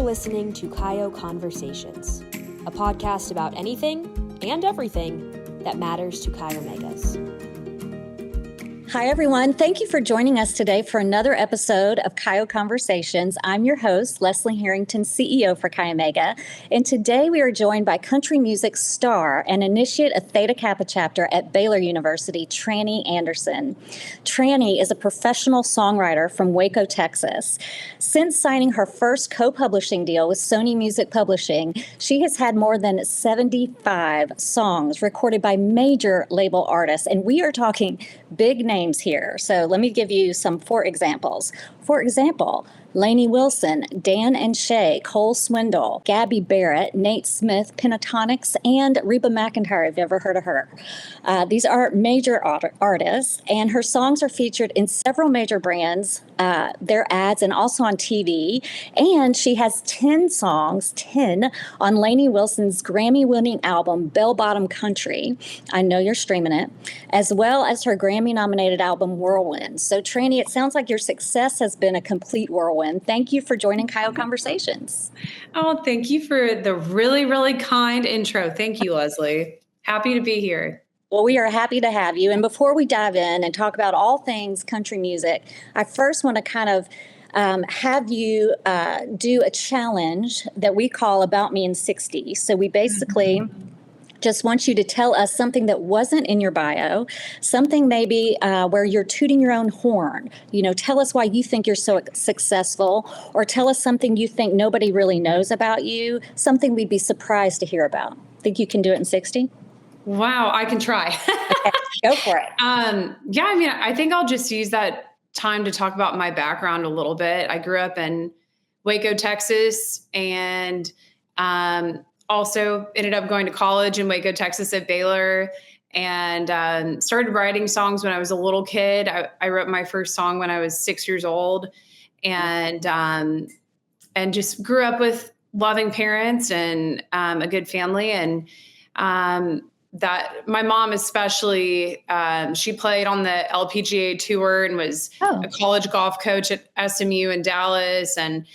You're listening to Kaio Conversations, a podcast about anything and everything that matters to Chi Omegas. Hi, everyone. Thank you for joining us today for another episode of Kaio Conversations. I'm your host, Leslie Harrington, CEO for Chi Omega. And today we are joined by country music star and initiate of Theta Kappa chapter at Baylor University, Trannie Anderson. Trannie is a professional songwriter from Waco, Texas. Since signing her first co-publishing deal with Sony Music Publishing, she has had more than 75 songs recorded by major label artists. And we are talking big names here. So let me give you some for examples. For example, Lainey Wilson, Dan and Shay, Cole Swindle, Gabby Barrett, Nate Smith, Pentatonics, and Reba McEntire, if you've ever heard of her. These are major artists, and her songs are featured in several major brands, their ads, and also on TV. And she has 10 songs, 10, on Lainey Wilson's Grammy-winning album, Bell Bottom Country. I know you're streaming it, as well as her Grammy-nominated album, Whirlwind. So, Trannie, it sounds like your success has been a complete whirlwind. Thank you for joining Kaio Conversations. Oh, thank you for the really, really kind intro. Thank you, Leslie. Happy to be here. Well, we are happy to have you. And before we dive in and talk about all things country music, I first want to kind of have you do a challenge that we call About Me in 60. So we basically just want you to tell us something that wasn't in your bio, something maybe where you're tooting your own horn. You know, tell us why you think you're so successful, or tell us something you think nobody really knows about you, something we'd be surprised to hear about. Think you can do it in 60? Wow, I can try. Okay, go for it. Yeah, I mean, I think I'll just use that time to talk about my background a little bit. I grew up in Waco, Texas, and also ended up going to college in Waco, Texas at Baylor, and started writing songs when I was a little kid. I wrote my first song when I was 6 years old, and just grew up with loving parents and a good family. And that my mom especially, she played on the LPGA tour and was a college golf coach at SMU in Dallas. And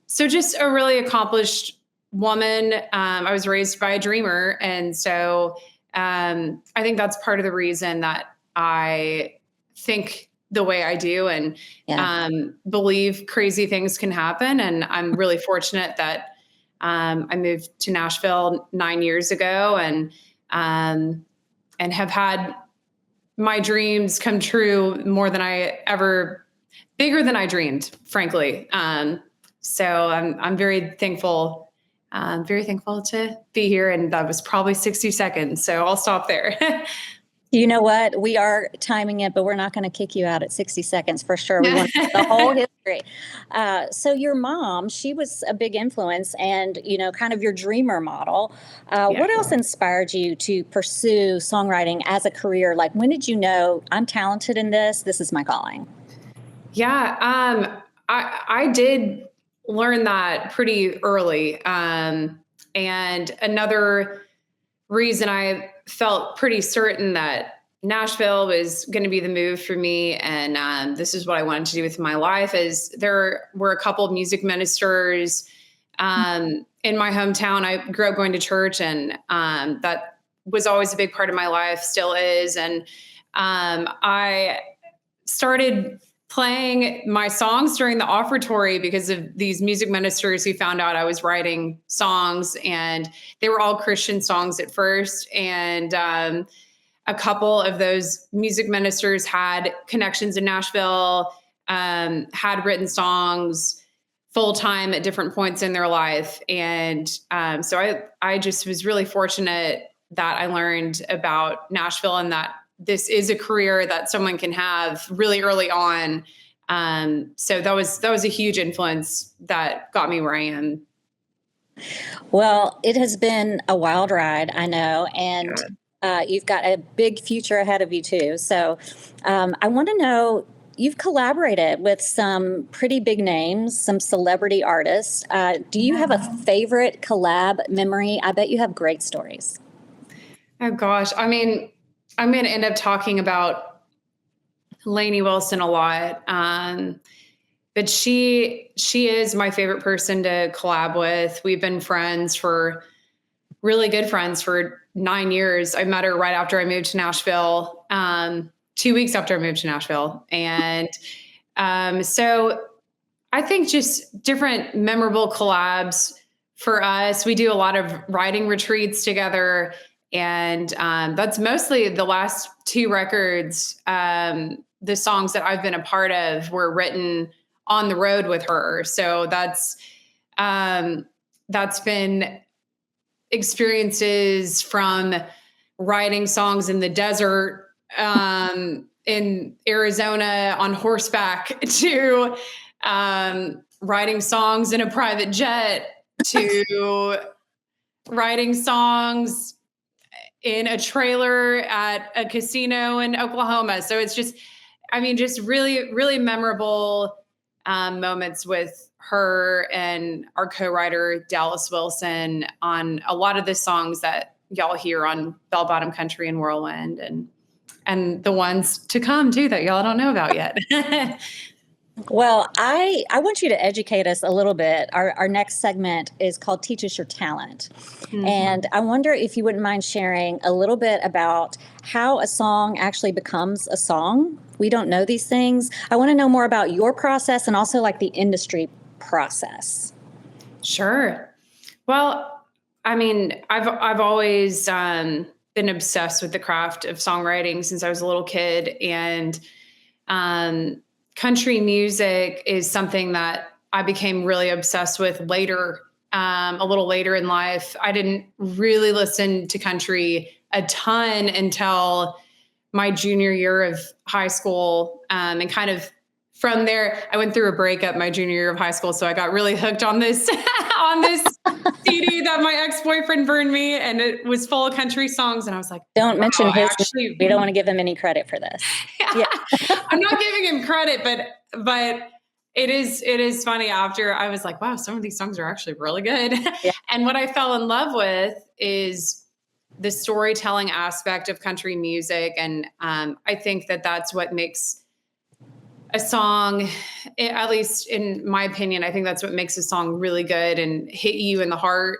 so just a really accomplished woman. I was raised by a dreamer. And so I think that's part of the reason that I think the way I do and believe crazy things can happen. And I'm really fortunate that I moved to Nashville 9 years ago and have had my dreams come true bigger than I dreamed, frankly. So I'm very thankful. I'm very thankful to be here. And that was probably 60 seconds. So I'll stop there. You know what? We are timing it, but we're not going to kick you out at 60 seconds for sure. We want the whole history. So your mom, she was a big influence and, you know, kind of your dreamer model. What else inspired you to pursue songwriting as a career? Like, when did you know I'm talented in this? This is my calling. Yeah. I did learn that pretty early. And another reason I felt pretty certain that Nashville was going to be the move for me, and this is what I wanted to do with my life, is there were a couple of music ministers in my hometown. I grew up going to church, and that was always a big part of my life, still is. And I started playing my songs during the offertory because of these music ministers who found out I was writing songs, and they were all Christian songs at first. And a couple of those music ministers had connections in Nashville, had written songs full-time at different points in their life. And so I just was really fortunate that I learned about Nashville and that this is a career that someone can have really early on. So that was a huge influence that got me where I am. Well, it has been a wild ride, I know, and you've got a big future ahead of you too. So I want to know, you've collaborated with some pretty big names, some celebrity artists. Do you have a favorite collab memory? I bet you have great stories. Oh gosh. I mean, I'm going to end up talking about Lainey Wilson a lot. but she is my favorite person to collab with. We've been really good friends for 9 years. I met her right after I moved to Nashville, 2 weeks after I moved to Nashville. And so I think just different memorable collabs for us. We do a lot of writing retreats together. And that's mostly the last 2 records. The songs that I've been a part of were written on the road with her. So that's been experiences from writing songs in the desert, in Arizona on horseback, to writing songs in a private jet, to writing songs in a trailer at a casino in Oklahoma. So it's just really, really memorable moments with her and our co-writer Dallas Wilson on a lot of the songs that y'all hear on Bell Bottom Country and Whirlwind, and the ones to come too that y'all don't know about yet. Well, I want you to educate us a little bit. Our next segment is called Teach Us Your Talent. Mm-hmm. And I wonder if you wouldn't mind sharing a little bit about how a song actually becomes a song. We don't know these things. I want to know more about your process and also like the industry process. Sure. Well, I mean, I've always been obsessed with the craft of songwriting since I was a little kid, and country music is something that I became really obsessed with later, a little later in life. I didn't really listen to country a ton until my junior year of high school. And kind of from there, I went through a breakup my junior year of high school. So I got really hooked on this, on this CD that my ex-boyfriend burned me, and it was full of country songs. And I was like, don't mention his, we don't want to give him any credit for this. Yeah. I'm not giving him credit, but it is funny. After I was like, wow, some of these songs are actually really good. Yeah. And what I fell in love with is the storytelling aspect of country music. And I think that that's what makes a song, at least in my opinion, I think that's what makes a song really good and hit you in the heart.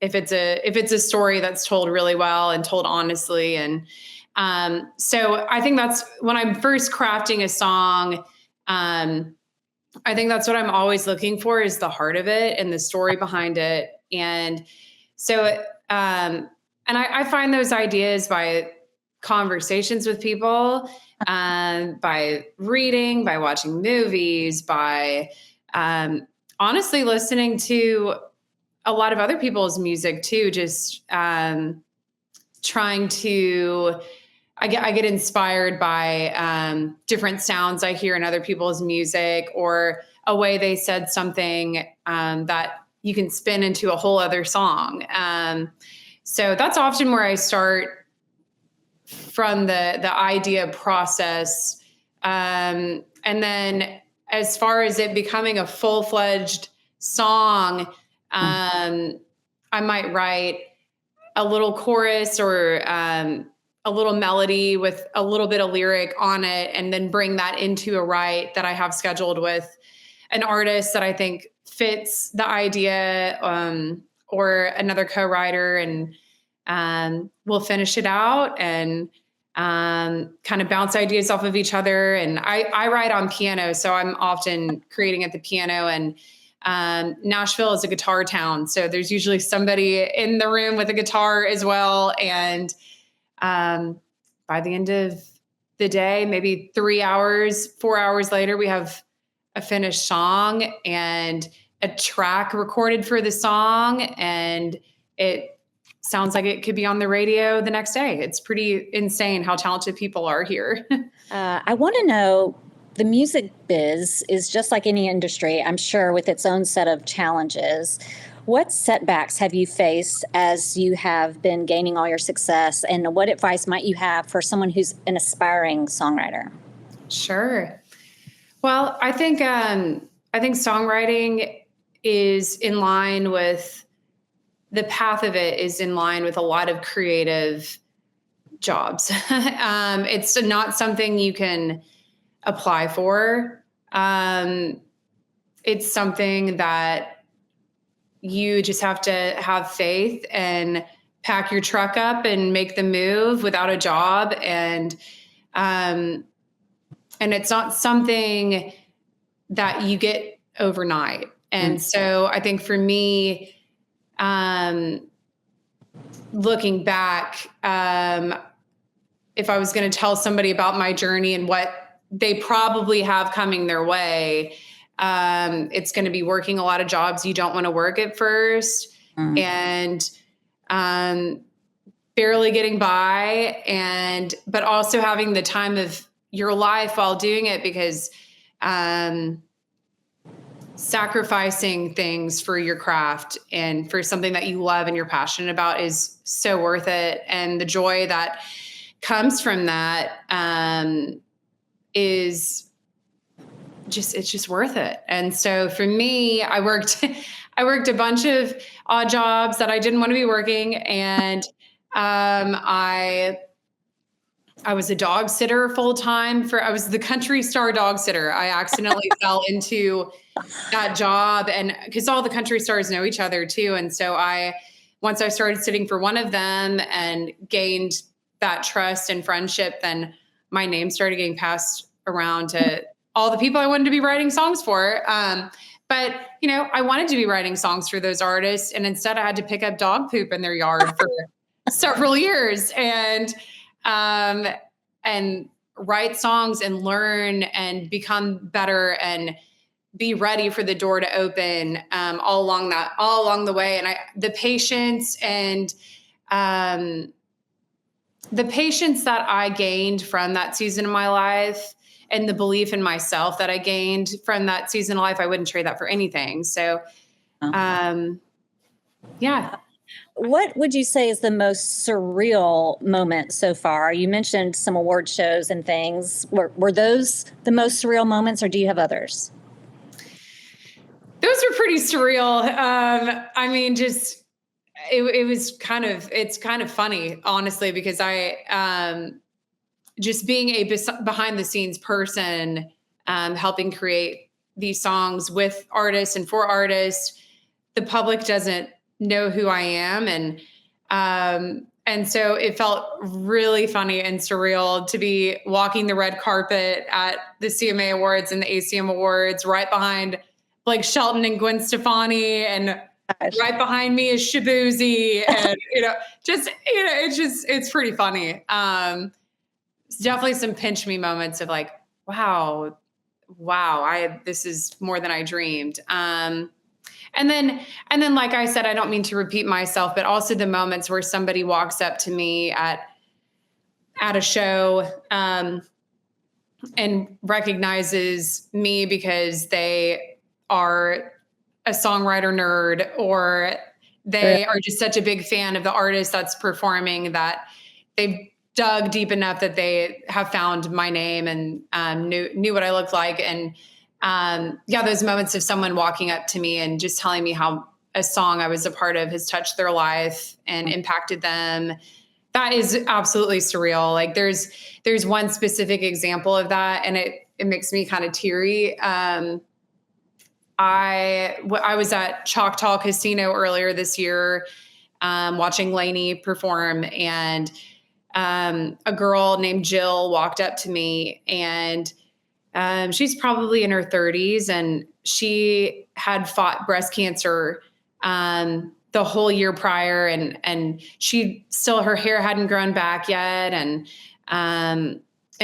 If it's a story that's told really well and told honestly. And so I think that's when I'm first crafting a song. I think that's what I'm always looking for, is the heart of it and the story behind it. And so, and I find those ideas by conversations with people, by reading, by watching movies, by honestly listening to a lot of other people's music too. Just trying to, I get inspired by different sounds I hear in other people's music, or a way they said something that you can spin into a whole other song. So that's often where I start from the idea process. And then as far as it becoming a full-fledged song, I might write a little chorus or a little melody with a little bit of lyric on it, and then bring that into a write that I have scheduled with an artist that I think fits the idea, or another co-writer, and we'll finish it out and kind of bounce ideas off of each other. And I write on piano, so I'm often creating at the piano, and Nashville is a guitar town. So there's usually somebody in the room with a guitar as well. And by the end of the day, maybe 4 hours later, we have a finished song and a track recorded for the song. And it sounds like it could be on the radio the next day. It's pretty insane how talented people are here. I want to know, the music biz is just like any industry, I'm sure, with its own set of challenges. What setbacks have you faced as you have been gaining all your success, and what advice might you have for someone who's an aspiring songwriter? Sure. Well, I think songwriting is in line with, the path of it is in line with a lot of creative jobs. It's not something you can apply for it's something that you just have to have faith and pack your truck up and make the move without a job. And it's not something that you get overnight. And so I think for me, looking back, if I was going to tell somebody about my journey and what they probably have coming their way, it's going to be working a lot of jobs you don't want to work at first, and barely getting by, but also having the time of your life while doing it, because sacrificing things for your craft and for something that you love and you're passionate about is so worth it. And the joy that comes from that is just worth it. And so for me, I worked a bunch of odd jobs that I didn't want to be working. And I was a dog sitter full time I was the country star dog sitter. I accidentally fell into that job, and because all the country stars know each other too. And so once I started sitting for one of them and gained that trust and friendship, then my name started getting passed around to all the people I wanted to be writing songs for. But I wanted to be writing songs for those artists, and instead I had to pick up dog poop in their yard for several years and write songs and learn and become better and be ready for the door to open, all along the way. And the patience that I gained from that season of my life, and the belief in myself that I gained from that season of life, I wouldn't trade that for anything. So, yeah. What would you say is the most surreal moment so far? You mentioned some award shows and things. Were those the most surreal moments, or do you have others? Those were pretty surreal. I mean, just it's kind of funny, honestly, because I just being a behind the scenes person, helping create these songs with artists and for artists, the public doesn't know who I am. And so it felt really funny and surreal to be walking the red carpet at the CMA Awards and the ACM Awards, right behind Blake Shelton and Gwen Stefani, and right behind me is Shabuzi, and it's pretty funny. It's definitely some pinch me moments of like, wow, this is more than I dreamed. And then, like I said, I don't mean to repeat myself, but also the moments where somebody walks up to me at a show, and recognizes me because they are a songwriter nerd, or they are just such a big fan of the artist that's performing that they've dug deep enough that they have found my name and knew what I looked like. And those moments of someone walking up to me and just telling me how a song I was a part of has touched their life and impacted them, that is absolutely surreal. Like there's one specific example of that, and it makes me kind of teary. I was at Choctaw Casino earlier this year, watching Lainey perform, and a girl named Jill walked up to me, and she's probably in her 30s, and she had fought breast cancer the whole year prior, and her hair hadn't grown back yet, and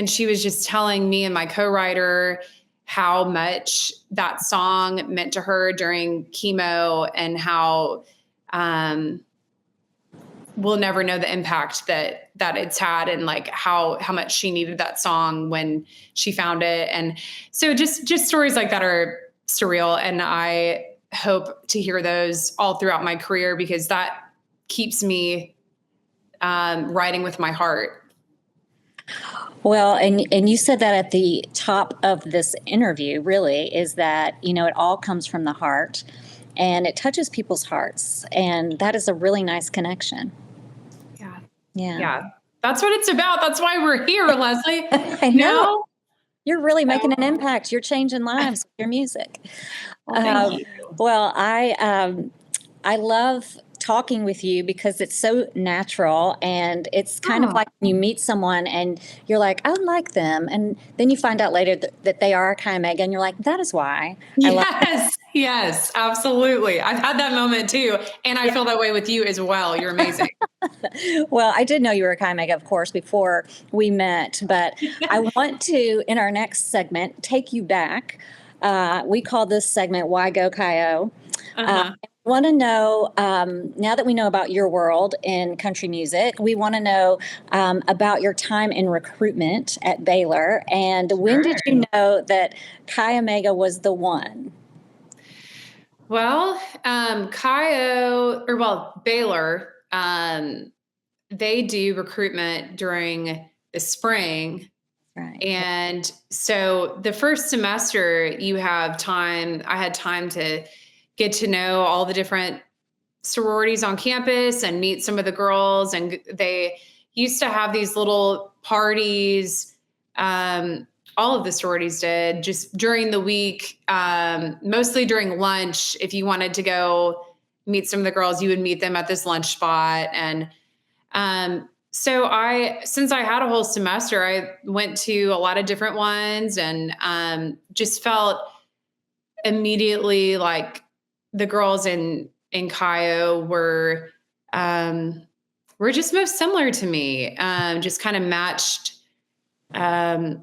she was just telling me and my co-writer how much that song meant to her during chemo, and how we'll never know the impact that it's had, and like how much she needed that song when she found it. And so just stories like that are surreal. And I hope to hear those all throughout my career, because that keeps me writing with my heart. Well, and you said that at the top of this interview, really, is that, it all comes from the heart, and it touches people's hearts. And that is a really nice connection. Yeah. That's what it's about. That's why we're here, Leslie. I know. You're really making an impact. You're changing lives with your music. Well, thank Um, you. well, I love talking with you because it's so natural, and it's kind of Oh, like when you meet someone and you're like, I like them, and then you find out later that they are Chi Omega, and you're like, that is why I love. yes, yes, absolutely. I've had that moment too. And I feel that way with you as well. You're amazing. Well, I did know you were a Chi Omega, of course, before we met, but I want to, in our next segment, take you back. We call this segment Why Go Chi-O. Uh-huh. I want to know, now that we know about your world in country music, we want to know about your time in recruitment at Baylor. And when did you know that Chi Omega was the one? Well, Baylor, they do recruitment during the spring. Right. And so the first semester I had time to get to know all the different sororities on campus and meet some of the girls. And they used to have these little parties. All of the sororities did just during the week, mostly during lunch. If you wanted to go meet some of the girls, you would meet them at this lunch spot. And since I had a whole semester, I went to a lot of different ones and just felt immediately like the girls in Cayo were just most similar to me. Just kind of matched I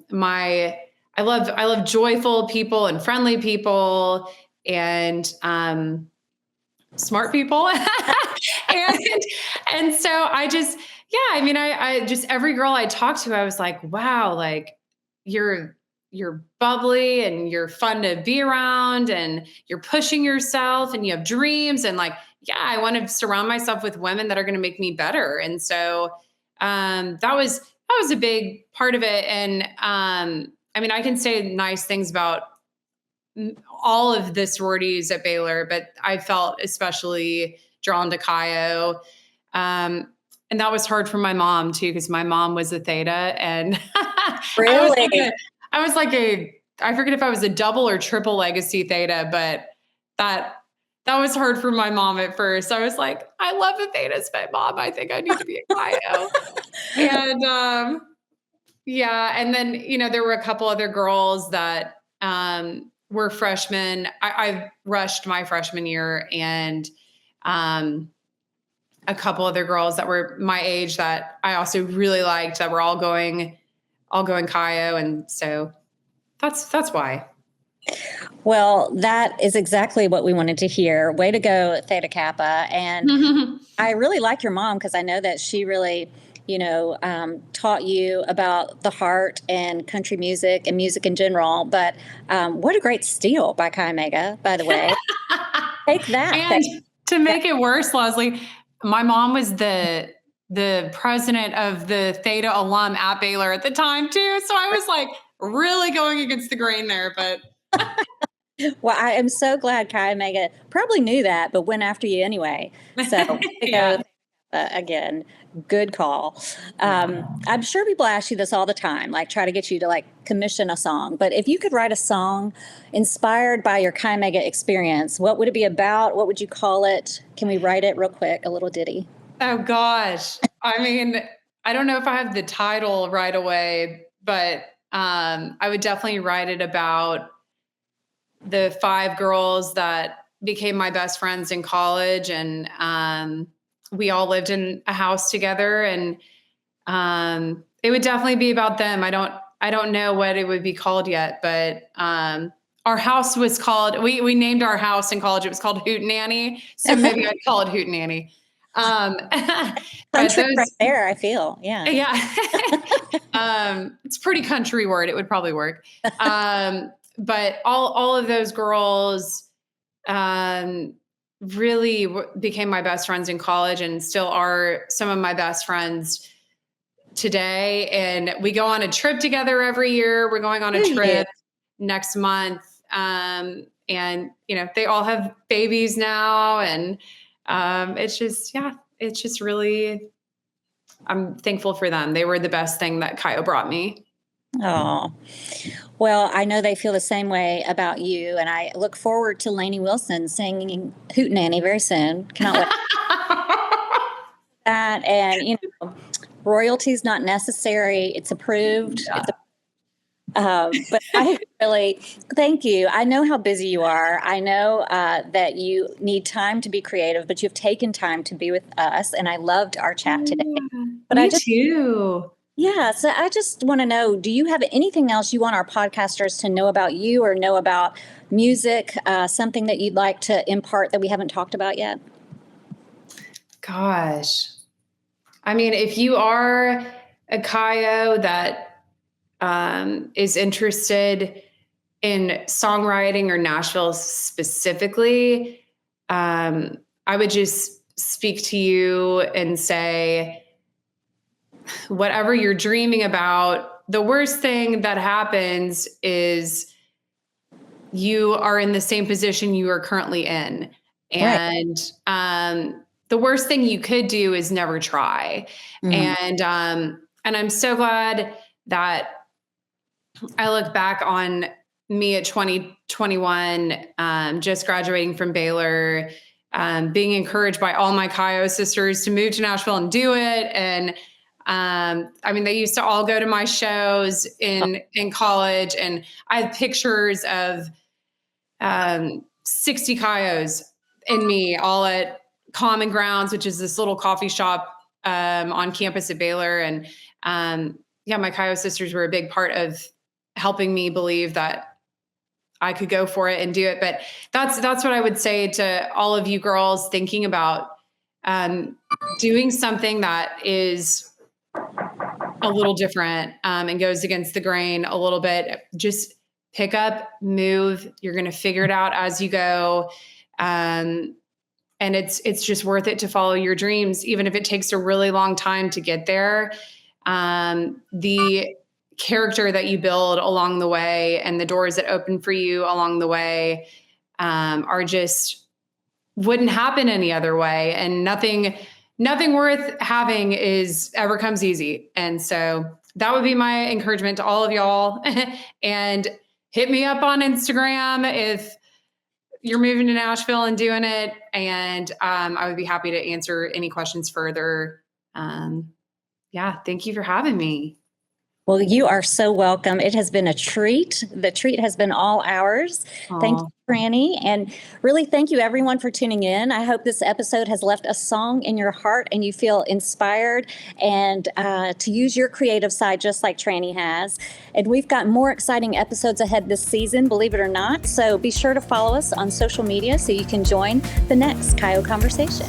love joyful people and friendly people and smart people. and so I just every girl I talked to, I was like, wow, like you're bubbly and you're fun to be around and you're pushing yourself and you have dreams and like, yeah, I want to surround myself with women that are going to make me better. And so that was a big part of it. And I can say nice things about all of the sororities at Baylor, but I felt especially drawn to Cayo. And that was hard for my mom too, because my mom was a Theta, and Really? I forget if I was a double or triple legacy Theta, but that was hard for my mom at first. I was like, I love the Thetas, but mom, I think I need to be a Cayo. And and then there were a couple other girls that were freshmen. I rushed my freshman year, and a couple other girls that were my age that I also really liked that were all going Cayo. And so that's why. Well, that is exactly what we wanted to hear. Way to go, Theta Kappa. And I really like your mom because I know that she really, taught you about the heart and country music and music in general. But what a great steal by Chi Omega, by the way. Take that. And to make it worse, Leslie, my mom was the president of the Theta alum at Baylor at the time too. So I was like really going against the grain there, but. Well, I am so glad Chi Omega probably knew that, but went after you anyway. So Yeah. Again, good call. I'm sure people ask you this all the time, like try to get you to like commission a song. But if you could write a song inspired by your Chi Omega experience, what would it be about? What would you call it? Can we write it real quick? A little ditty. Oh gosh. I don't know if I have the title right away, but I would definitely write it about the 5 girls that became my best friends in college. And we all lived in a house together, and it would definitely be about them. I don't know what it would be called yet, but our house was called, we named our house in college. It was called Hootenanny. So maybe I'd call it Hootenanny. Country right there, I feel. Yeah. Yeah. It's a pretty country word. It would probably work. But all of those girls really became my best friends in college and still are some of my best friends today. And we go on a trip together every year. We're going on a trip next month. And, they all have babies now. And it's just really, I'm thankful for them. They were the best thing that Cayo brought me. Oh, Well, I know they feel the same way about you, and I look forward to Lainey Wilson singing Hootenanny very soon. Cannot wait. That and royalty's not necessary; it's approved. Yeah. But I really thank you. I know how busy you are. I know that you need time to be creative, but you've taken time to be with us, and I loved our chat today. But Me too. Yeah, so I just want to know, do you have anything else you want our podcasters to know about you or know about music, something that you'd like to impart that we haven't talked about yet? Gosh. I mean, if you are a Kaio that is interested in songwriting or Nashville specifically, I would just speak to you and say, whatever you're dreaming about, the worst thing that happens is you are in the same position you are currently in. And the worst thing you could do is never try. And I'm so glad that I look back on me at 2021, just graduating from Baylor, being encouraged by all my Kaio sisters to move to Nashville and do it. And I mean, they used to all go to my shows in college, and I have pictures of 60 Kaios in me, all at Common Grounds, which is this little coffee shop on campus at Baylor. And my Kaio sisters were a big part of helping me believe that I could go for it and do it. But that's what I would say to all of you girls thinking about doing something that is a little different and goes against the grain a little bit. Just pick up, move. You're going to figure it out as you go. And it's just worth it to follow your dreams, even if it takes a really long time to get there. The character that you build along the way and the doors that open for you along the way are just wouldn't happen any other way. And nothing worth having ever comes easy. And so that would be my encouragement to all of y'all. And hit me up on Instagram if you're moving to Nashville and doing it. And I would be happy to answer any questions further. Thank you for having me. Well, you are so welcome. It has been a treat. The treat has been all ours. Aww. Thank you, Trannie. And really thank you everyone for tuning in. I hope this episode has left a song in your heart and you feel inspired and to use your creative side just like Trannie has. And we've got more exciting episodes ahead this season, believe it or not. So be sure to follow us on social media so you can join the next Kaio Conversation.